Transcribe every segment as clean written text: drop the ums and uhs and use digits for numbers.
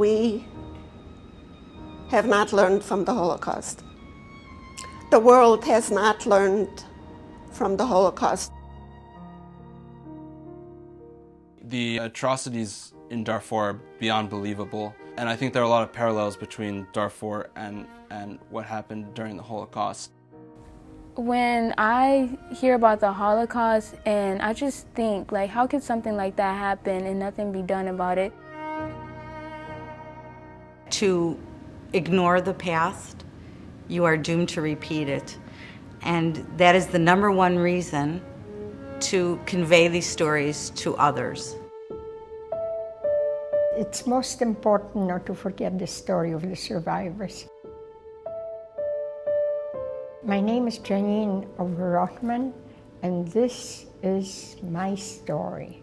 we have not learned from the Holocaust. The world has not learned from the Holocaust. The atrocities in Darfur are beyond believable, and I think there are a lot of parallels between Darfur and what happened during the Holocaust. When I hear about the Holocaust, and I just think, like, how could something like that happen and nothing be done about it? To ignore the past, you are doomed to repeat it. And that is the number one reason to convey these stories to others. It's most important not to forget the story of the survivors. My name is Janine Overrothman, and this is my story.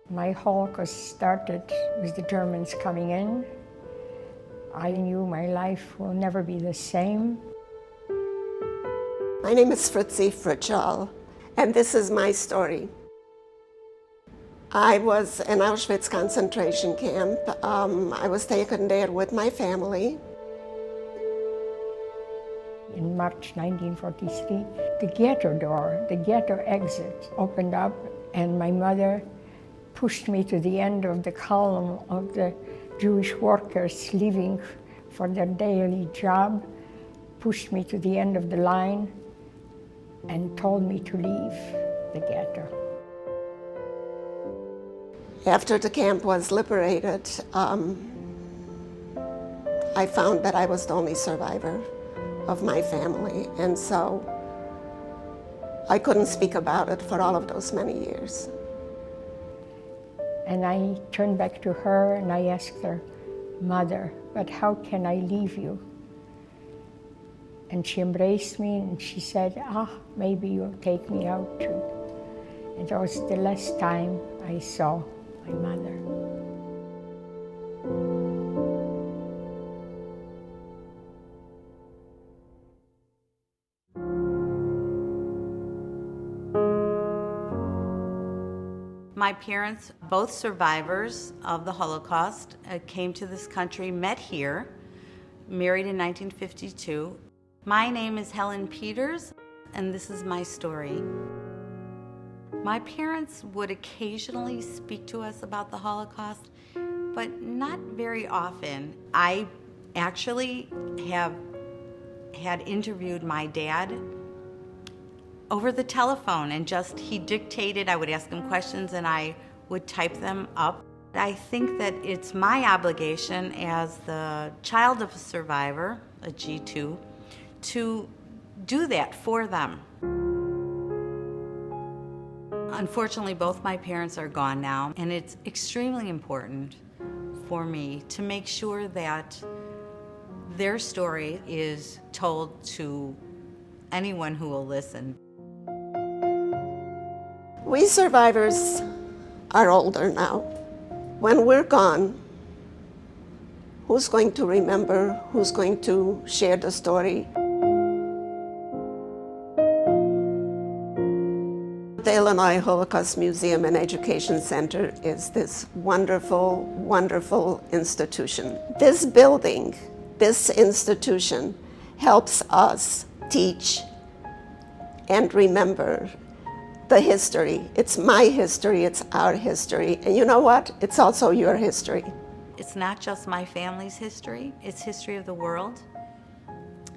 My Holocaust started with the Germans coming in. I knew my life will never be the same. My name is Fritzi Fritschall, and this is my story. I was in Auschwitz concentration camp. I was taken there with my family. In March 1943, the ghetto door, the ghetto exit opened up, and my mother pushed me to the end of the column of the Jewish workers leaving for their daily job, pushed me to the end of the line, and told me to leave the ghetto. After the camp was liberated, I found that I was the only survivor of my family, and so I couldn't speak about it for all of those many years. And I turned back to her and I asked her, "Mother, but how can I leave you?" And she embraced me and she said, maybe you'll take me out too. And that was the last time I saw my mother. My parents, both survivors of the Holocaust, came to this country, met here, married in 1952. My name is Helen Peters, and this is my story. My parents would occasionally speak to us about the Holocaust, but not very often. I actually have had interviewed my dad over the telephone, and he dictated. I would ask him questions and I would type them up. I think that it's my obligation as the child of a survivor, a G2, to do that for them. Unfortunately, both my parents are gone now, and it's extremely important for me to make sure that their story is told to anyone who will listen. We survivors are older now. When we're gone, who's going to remember? Who's going to share the story? The Illinois Holocaust Museum and Education Center is this wonderful, wonderful institution. This building, this institution, helps us teach and remember the history. It's my history, it's our history. And you know what? It's also your history. It's not just my family's history, it's history of the world.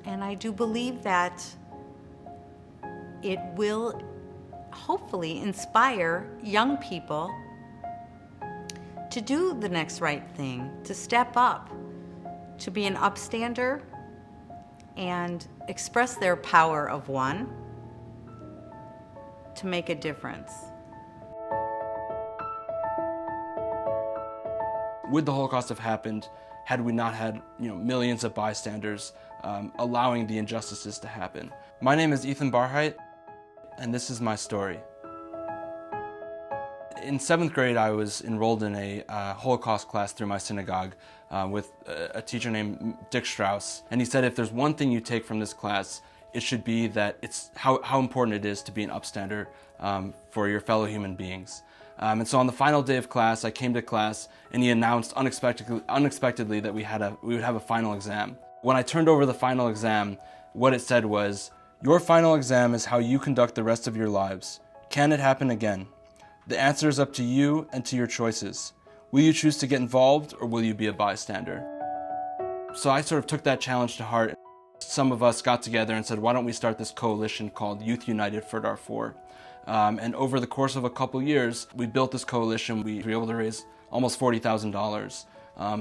And I do believe that it will hopefully inspire young people to do the next right thing, to step up, to be an upstander and express their power of one, to make a difference. Would the Holocaust have happened had we not had millions of bystanders allowing the injustices to happen? My name is Ethan Barheit, and this is my story. In 7th grade, I was enrolled in a Holocaust class through my synagogue with a teacher named Dick Strauss, and he said if there's one thing you take from this class, it should be that it's how important it is to be an upstander for your fellow human beings. And so on the final day of class, I came to class and he announced unexpectedly that we would have a final exam. When I turned over the final exam, what it said was, "Your final exam is how you conduct the rest of your lives. Can it happen again? The answer is up to you and to your choices. Will you choose to get involved or will you be a bystander?" So I sort of took that challenge to heart. Some of us got together and said, why don't we start this coalition called Youth United for Darfur? And over the course of a couple years, we built this coalition. We were able to raise almost $40,000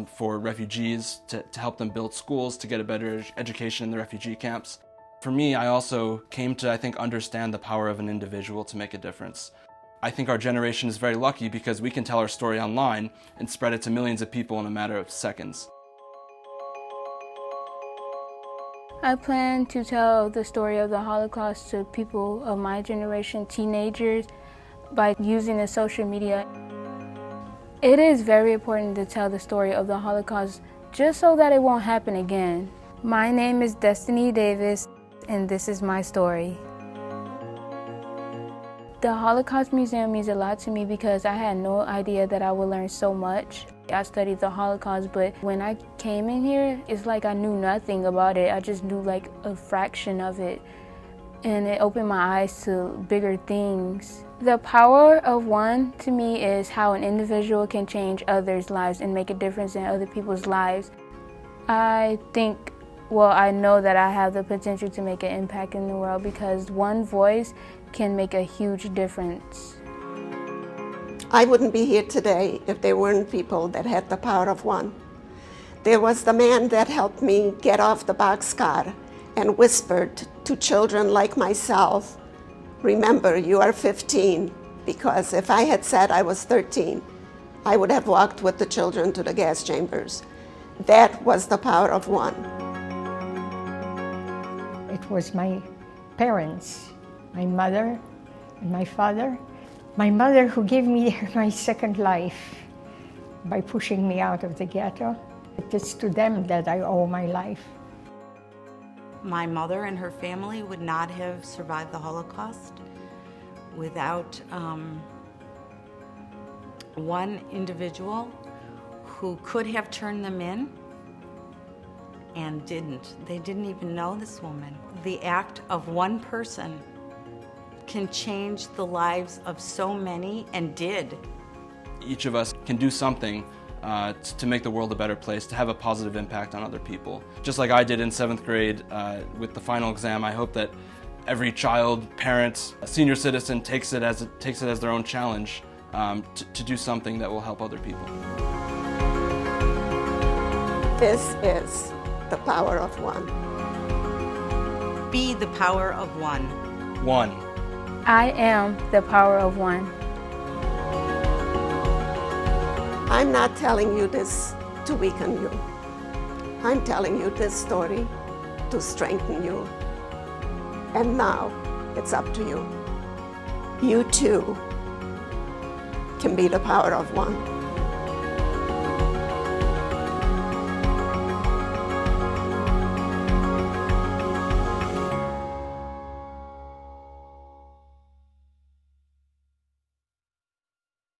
for refugees to help them build schools, to get a better education in the refugee camps. For me, I also came to, I think, understand the power of an individual to make a difference. I think our generation is very lucky because we can tell our story online and spread it to millions of people in a matter of seconds. I plan to tell the story of the Holocaust to people of my generation, teenagers, by using the social media. It is very important to tell the story of the Holocaust just so that it won't happen again. My name is Destiny Davis, and this is my story. The Holocaust Museum means a lot to me because I had no idea that I would learn so much. I studied the Holocaust, but when I came in here, it's like I knew nothing about it. I just knew like a fraction of it. And it opened my eyes to bigger things. The power of one to me is how an individual can change others' lives and make a difference in other people's lives. I know that I have the potential to make an impact in the world because one voice can make a huge difference. I wouldn't be here today if there weren't people that had the power of one. There was the man that helped me get off the boxcar and whispered to children like myself, "Remember, you are 15," because if I had said I was 13, I would have walked with the children to the gas chambers. That was the power of one. It was my parents, my mother and my father. My mother who gave me my second life by pushing me out of the ghetto. It is to them that I owe my life. My mother and her family would not have survived the Holocaust without one individual who could have turned them in and didn't. They didn't even know this woman. The act of one person can change the lives of so many, and did. Each of us can do something to make the world a better place, to have a positive impact on other people. Just like I did in 7th grade with the final exam, I hope that every child, parent, senior citizen takes it as their own challenge to do something that will help other people. This is the power of one. Be the power of one. One. I am the power of one. I'm not telling you this to weaken you. I'm telling you this story to strengthen you. And now it's up to you. You too can be the power of one.